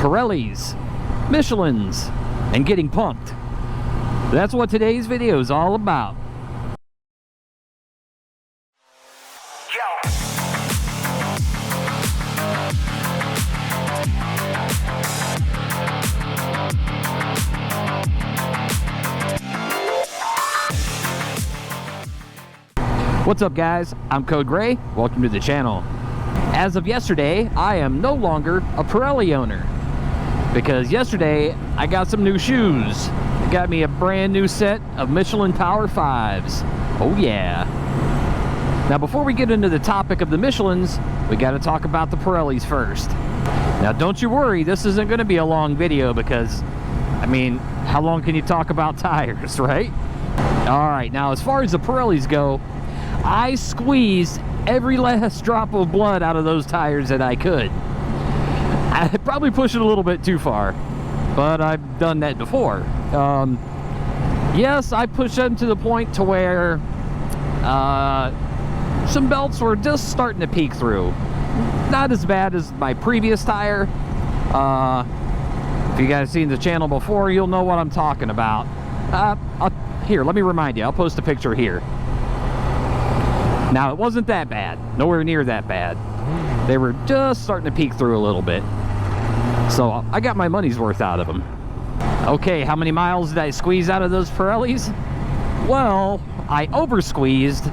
Pirellis, Michelins, and getting punked. That's what today's video is all about. What's up, guys? I'm Code Gray. Welcome to the channel. As of yesterday, I am no longer a Pirelli owner because yesterday I got some new shoes. It got me a brand new set of Michelin Power Fives. Oh yeah. Now before we get into the topic of the Michelins, we got to talk about the Pirellis first. Now don't you worry, this isn't going to be a long video because, I mean, how long can you talk about tires, right? Alright, now as far as the Pirellis go, I squeezed every last drop of blood out of those tires that I could. I probably pushed it a little bit too far, but I've done that before. Yes, I pushed them to the point to where some belts were just starting to peek through. Not as bad as my previous tire. If you guys seen the channel before, you'll know what I'm talking about. Here, let me remind you. I'll post a picture here. Now, it wasn't that bad. Nowhere near that bad. They were just starting to peek through a little bit. So, I got my money's worth out of them. Okay, how many miles did I squeeze out of those Pirellis? Well, I over-squeezed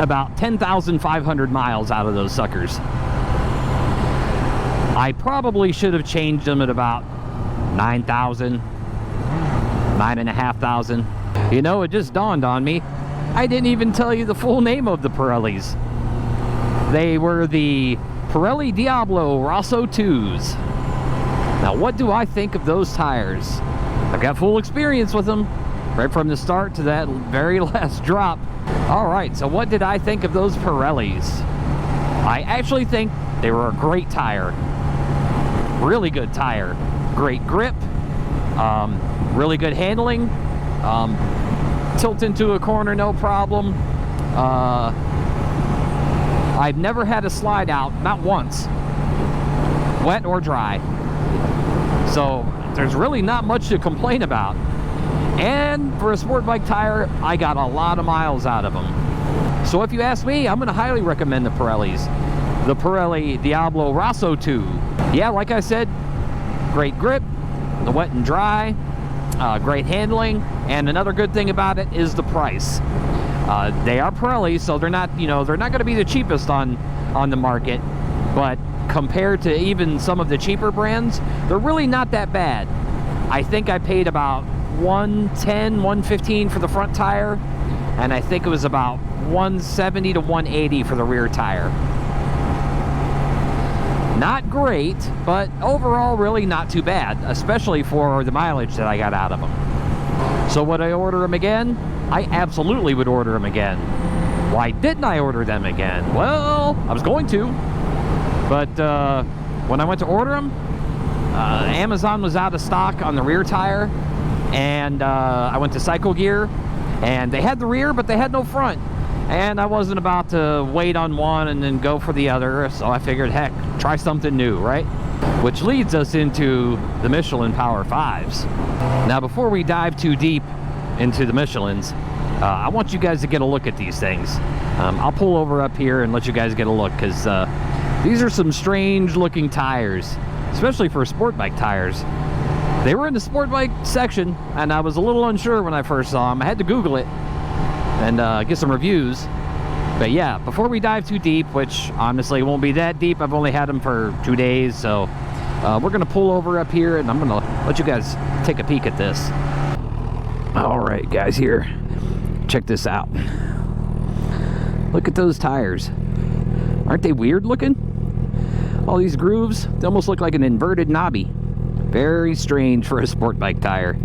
about 10,500 miles out of those suckers. I probably should have changed them at about 9,000, 9,500. You know, it just dawned on me. I didn't even tell you the full name of the Pirellis. They were the Pirelli Diablo Rosso 2s. Now, what do I think of those tires? I've got full experience with them, right from the start to that very last drop. Alright, so what did I think of those Pirellis? I actually think they were a great tire. Really good tire. Great grip. Really good handling. Tilt into a corner, no problem. I've never had a slide out, not once, wet or dry. So there's really not much to complain about. And for a sport bike tire, I got a lot of miles out of them. So if you ask me, I'm going to highly recommend the Pirellis. The Pirelli Diablo Rosso 2. Yeah, like I said, great grip, the wet and dry. Great handling, and another good thing about it is the price. They are Pirelli, so they're not, they're not going to be the cheapest on the market, but compared to even some of the cheaper brands, they're really not that bad. I think I paid about $110, $115 for the front tire, and I think it was about $170 to $180 for the rear tire. Not great, but overall really not too bad, especially for the mileage that I got out of them. So would I order them again? I absolutely would order them again. Why didn't I order them again? Well, I was going to, but when I went to order them, Amazon was out of stock on the rear tire, and I went to Cycle Gear, and they had the rear, but they had no front. And I wasn't about to wait on one and then go for the other, so I figured, heck, try something new, right? Which leads us into the Michelin Power Fives. Now, before we dive too deep into the Michelins, I want you guys to get a look at these things. I'll pull over up here and let you guys get a look, because these are some strange looking tires, especially for sport bike tires. They were in the sport bike section, and I was a little unsure when I first saw them. I had to Google it and get some reviews. But yeah, before we dive too deep, which honestly won't be that deep, I've only had them for 2 days, so we're gonna pull over up here and I'm gonna let you guys take a peek at this. All right, guys, here, check this out. Look at those tires. Aren't they weird looking? All these grooves, they almost look like an inverted knobby. Very strange for a sport bike tire.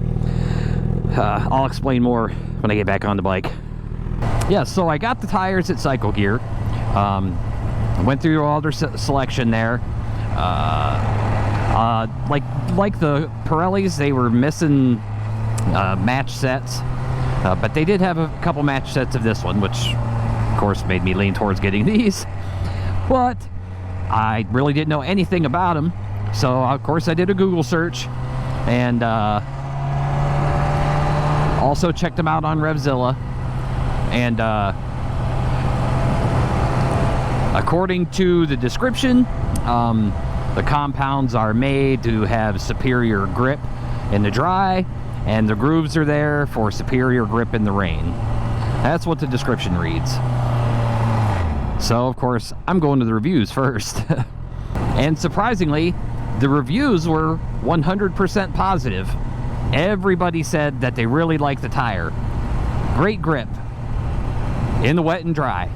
I'll explain more when I get back on the bike. Yeah, so I got the tires at Cycle Gear. I went through all their selection there. Like the Pirellis, they were missing match sets, but they did have a couple match sets of this one, which of course made me lean towards getting these. But I really didn't know anything about them, So of course I did a Google search, and also checked them out on Revzilla, and according to the description, the compounds are made to have superior grip in the dry, and the grooves are there for superior grip in the rain. That's what the description reads. So of course I'm going to the reviews first. And surprisingly, the reviews were 100% positive. Everybody said that they really liked the tire. Great grip in the wet and dry.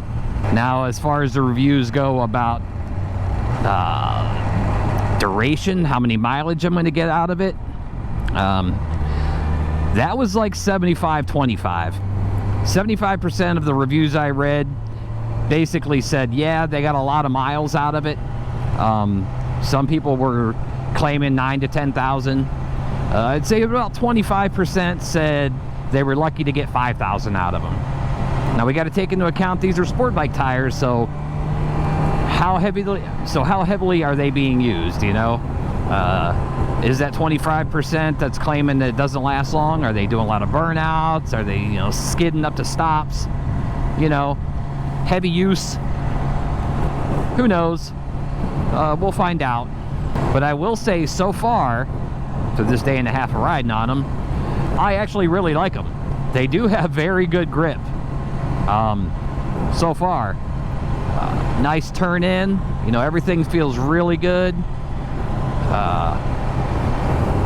Now, as far as the reviews go about duration, how many mileage I'm going to get out of it, that was like 75-25. 75% of the reviews I read basically said, yeah, they got a lot of miles out of it. Some people were claiming 9,000 to 10,000. I'd say about 25% said they were lucky to get 5,000 out of them. Now we got to take into account these are sport bike tires, so how heavily are they being used? You know, is that 25% that's claiming that it doesn't last long? Are they doing a lot of burnouts? Are they, you know, skidding up to stops? You know, heavy use. Who knows? We'll find out. But I will say, so far, for this day and a half of riding on them, I actually really like them. They do have very good grip. So far, nice turn in. You know, everything feels really good.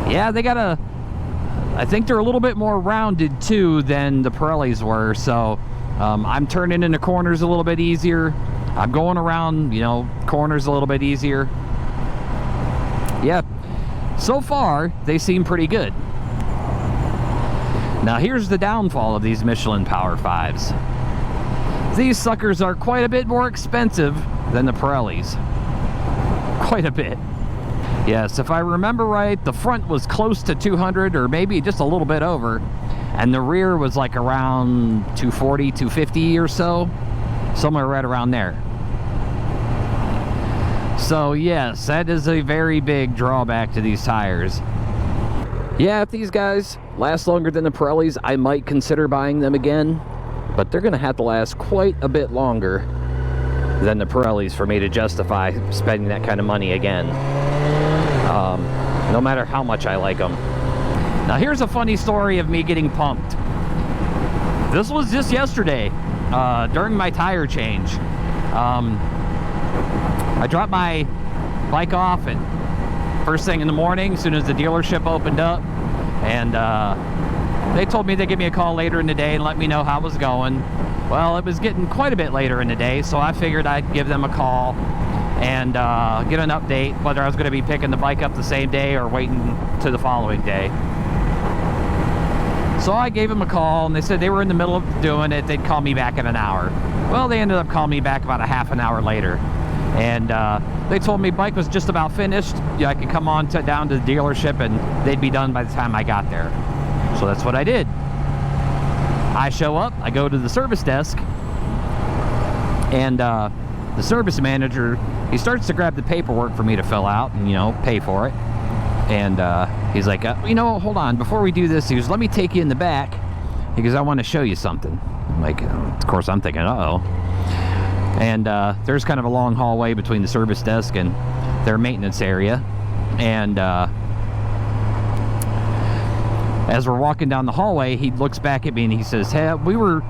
Yeah, they got I think they're a little bit more rounded too than the Pirellis were. So I'm turning into corners a little bit easier. I'm going around, you know, corners a little bit easier. Yeah, so far they seem pretty good. Now here's the downfall of these Michelin Power Fives. These suckers are quite a bit more expensive than the Pirellis. Quite a bit. Yes, if I remember right, the front was close to 200, or maybe just a little bit over, and the rear was like around 240, 250 or so, somewhere right around there. So yes, that is a very big drawback to these tires. Yeah, if these guys last longer than the Pirellis, I might consider buying them again, but they're going to have to last quite a bit longer than the Pirellis for me to justify spending that kind of money again. No matter how much I like them. Now here's a funny story of me getting pumped. This was just yesterday, during my tire change. I dropped my bike off at first thing in the morning, as soon as the dealership opened up, and they told me they'd give me a call later in the day and let me know how it was going. Well, it was getting quite a bit later in the day, so I figured I'd give them a call and get an update whether I was going to be picking the bike up the same day or waiting to the following day. So I gave them a call, and they said they were in the middle of doing it. They'd call me back in an hour. Well, they ended up calling me back about a half an hour later, and they told me bike was just about finished. Yeah, I could come on down to the dealership and they'd be done by the time I got there. So that's what I did. I show up, I go to the service desk, and the service manager, he starts to grab the paperwork for me to fill out and, you know, pay for it. And he's like, you know, hold on, before we do this, he goes, let me take you in the back. He goes, I want to show you something. I'm like, of course I'm thinking, uh-oh. And there's kind of a long hallway between the service desk and their maintenance area. And as we're walking down the hallway, he looks back at me and he says, hey, we were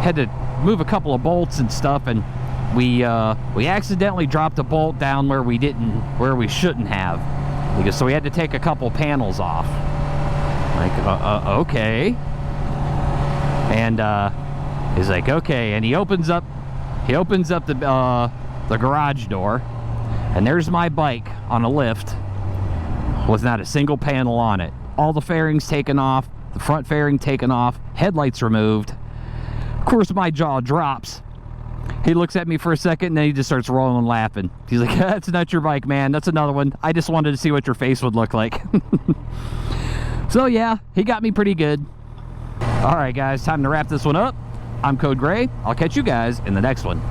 had to move a couple of bolts and stuff, and we accidentally dropped a bolt down where we shouldn't have. He goes, so we had to take a couple panels off. I'm like, okay. And he's like, okay, and he opens up the garage door, and there's my bike on a lift with not a single panel on it. All the fairings taken off, the front fairing taken off, headlights removed. Of course, my jaw drops. He looks at me for a second, and then he just starts rolling laughing. He's like, that's not your bike, man. That's another one. I just wanted to see what your face would look like. So yeah, he got me pretty good. All right, guys, time to wrap this one up. I'm Code Gray. I'll catch you guys in the next one.